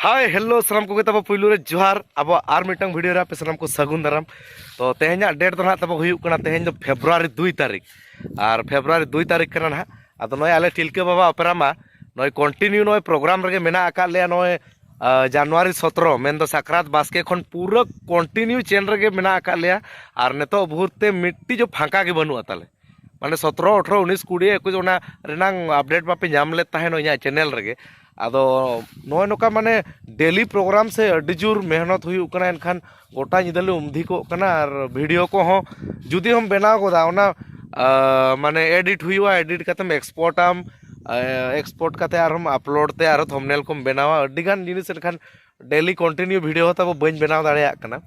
Hi hello सामान को तब पुलू रे जोहार अब आर मिटंग वीडियो रे पे सामान को सगुन दाराम तो तेहेኛ डेट तो ना तब हुयुक कना तेहेñ दो फेब्रुआरी 2 तारीख और फेब्रुआरी 2 तारीख कना ना अदो नय आले तिलके बाबा ओपेरा मा नय कंटिन्यू नय प्रोग्राम रे मेना आका ले नय जनवरी 17 मेन दो साक्रात बास्के खन पूरा कंटिन्यू चैन रे मेना आका ले और नेतो बहुते मिट्टी जो फांका के बनु ताले माने 17 18 19 20 21 ओना रेनांग अपडेट बापे नाम ले ताहे नो चैनल रे आदो नय नोका माने डेली प्रोग्राम से अड्डी जोर मेहनत हुयुक कना एनखान गोटा निदले उमधी को कना और वीडियो को हो जुदी हम बनाव गोदा ओना माने एडिट हुआ एडिट कतम एक्सपोर्टाम एक्सपोर्ट कते आर हम अपलोड ते आरो थंबनेल को बनावा अड्डी गान जिनिस एनखान डेली कंटिन्यू वीडियो होता वो बन बनाव दाड़ेया कना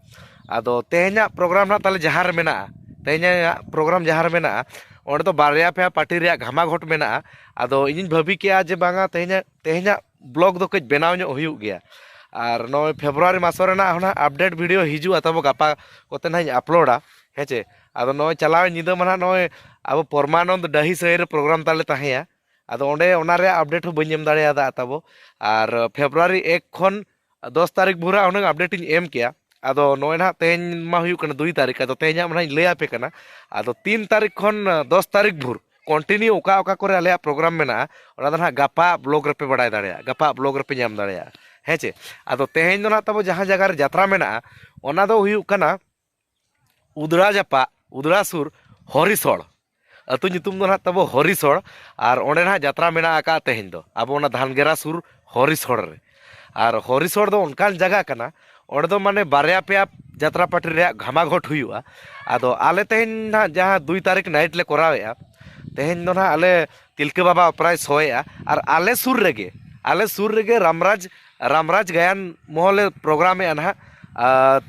आदो तेहेña प्रोग्राम ना ताले जहार मेना तेहेña प्रोग्राम जहार मेना ओंडे तो बारया पे पार्टी रे घामा घोट मेना आदो इन भाभी के जे बांगा तेहेña ब्लॉग दो कज बनाव नो हुयुक गया और नय फेब्रुआरी मासो रेना होना अपडेट वीडियो हिजुआ तब गापा कोते ना अपलोडा हेचे आदो नय चलाव निदा माना नय अब परमानंद डही सही रे प्रोग्राम ताले ताहेया आदो ओंडे ओना रे अपडेट हो बन्यम दाड़े आदा तब और फेब्रुआरी 1 खन 10 तारीख भुरा उन अपडेट इन एम किया आदो नय ना तेहेñ मा हुयुक कना 2 तारीख आदो तेहेña माना लय आपे कना आदो 3 तारीख खन 10 तारीख भुर कंटिन्यू ओका ओका करे आले प्रोग्राम मेना ओना दो ना गापा ब्लॉग रे पे बडाय दाड़ेया गापा ब्लॉग रे पे नाम दाड़ेया हेचे आदो तेहेñ दो ना तब जहां जगह रे यात्रा मेना ओना दो हुयुक कना उदड़ा जापा उदड़ा सुर हरिसोड़ अतु नितुम दो ना तब हरिसोड़ और ओंडे ना यात्रा मेना आका तेहेñ दो अब ओना धानगेरा सुर हरिसोड़ रे और हरिसोड़ दो उनकान जगह कना ओंडे दो माने बारया पे यात्रा पार्टी रे घामा घोट हुयुआ आदो आले तेहेñ ना जहां 2 तारीख नाइट ले करावेया तेहेñ दो ना आले तिलके बाबा प्राय सोया और आले सुर रेगे रामराज गायन मोहले प्रोग्राम ना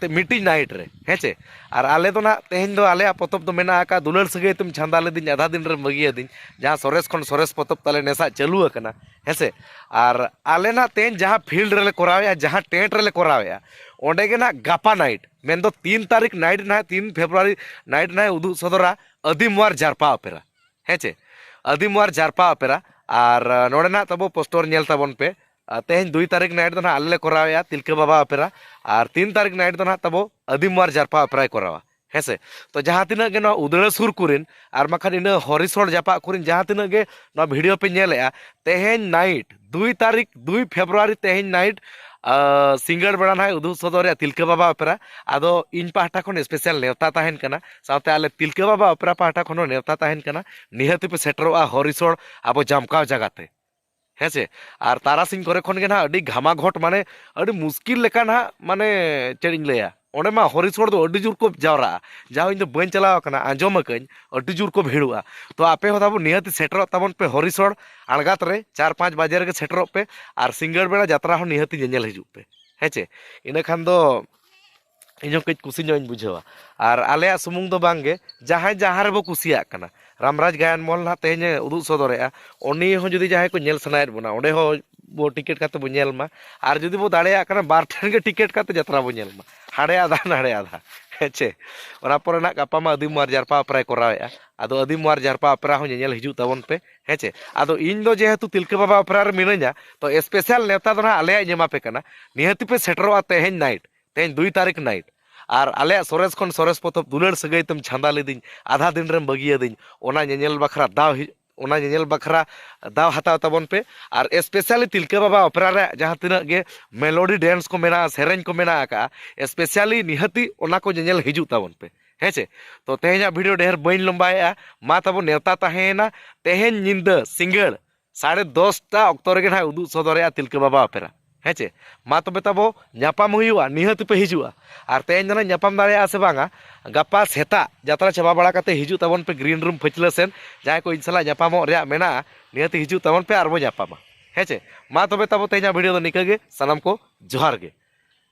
मीटिंग नाइट रे हेचे और आले दो ना तेहेñ दो आले पतब दो मेना आका दुलर सगे तुम छांदा ले दिन आधा दिन रे मगिया दिन जहां सोरेस खन सोरेस पतब ताले नेसा चालू कना हेसे और आले ना तेहेñ जहां फील्ड रे करावेया जहां टेंट रे करावेया ओंडे गे ना गापा नाइट मेन दो 3 तारीख नाइट ना 3 फेब्रुआरी नाइट ना उदु सदरा अदिमवार जारपा ओपेरा हेचे अदिमवार जारपा ओपेरा और नोडे ना तब पोस्टर नेल ताबन पे तेहेñ 2 तारीख नाइट दो ना आले करावेया तिलके बाबा ओपेरा और 3 तारीख नाइट दो ना तब अदिमवार जारपा ओपेरा करावा हेसे तो जहां तिना गे उदड़ा सुर कुरिन और माखान इन हरिसोड़ जापा कुरिन जहां तिना गे वीडियो पे नेलेया तेहेñ नाइट 2 तारीख 2 फेब्रुआरी तेहेñ नाइट सिंगड़ बेड़ा ना उदू सदर तिलके बाबा ओपेरा आदो इन पाहटा खन स्पेशल नेवता ताहेन कना साथे आले तिलके बाबा ओपेरा पाहटा खन नेवता ताहेन कना निहति पे सेटरोआ हरिसोड़ अब जामकाव जगाते हेसे और तारासिंह करे खन गे ना अडी घामा घोट माने अडी मुश्किल लेका ना माने चेडिन लेया ओंडे मा हरिसोड़ दो अडी जोर को जावरा जाओ इन दो बन चलाव कना आंजोम कन अडी जोर को भिड़ुआ तो आपे हो ताबो निहति सेटरो ताबन पे हरिसोड़ आड़गात रे 4-5 बजे रे सेटरो पे और सिंगड़ बेड़ा यात्रा हो निहति जेल हिजुक पे हेचे इना खान दो इन कई कुसी इन बुझावा और आले सुमुंग दो बांगे जहां जहां रे बो कुसिया कना रामराज गायन मॉल ना तेहेñ उदू सदरेआ उनी हो जुदी जहां को नेल सनायत बना ओंडे हो बो टिकट काते बो नेल मा और जुदी बो दाड़ेया कना बार ठेन के टिकट काते यात्रा बो नेल मा हाड़े आधा हेचे ओना पर ना गापा मा अदिमवार जारपा प्राय करावेआ आदो अदिमवार जारपा अपरा हो नेल हिजु ताबन पे हेचे आदो इन दो जेहेतु तिलके बाबा अपरा रे मिनाña तो स्पेशल नेता दो ना आले नेमा पे कना निहति पे सेटरोआ तेहेñ नाइट तेहेñ 2 तारीख नाइट और आले सोरेस खन सोरेस पतब दुलर सगई तुम छांदा लेदिन आधा दिन रे बगिया दिन ओना नेल बखरा दाव ओना नेल बखरा दाव हताव ताबन पे और स्पेशली तिलके बाबा ओपेरा रे जहां तिना गे मेलोडी डांस को मेना सेरेंज को मेना का स्पेशली निहति ओना को नेल हिजु ताबन पे हेचे तो तेहेña वीडियो ढेर बइन लंबाया मा ताबो नेवता ताहेना तेहेñ निंदा सिंगड़ 10:30 अक्तो रे ना उदू सदरेया तिलके बाबा ओपेरा हेचे मा तबे तबो ᱧᱟᱯᱟᱢ हुआ निहति पे हिजुआ और तेहेñ दो ᱧᱟᱯᱟᱢ दाड़ेया से बांगा गापा सेता यात्रा चाबा बड़ा काते हिजु ताबन पे ग्रीन रूम फचला सेन जहां को इनसला ᱧᱟᱯᱟᱢ रे मेना निहति हिजु ताबन पे आर बो ᱧᱟᱯᱟमा हेचे मा तबे तबो तेहेña वीडियो दो निका गे सनम को जोहार गे।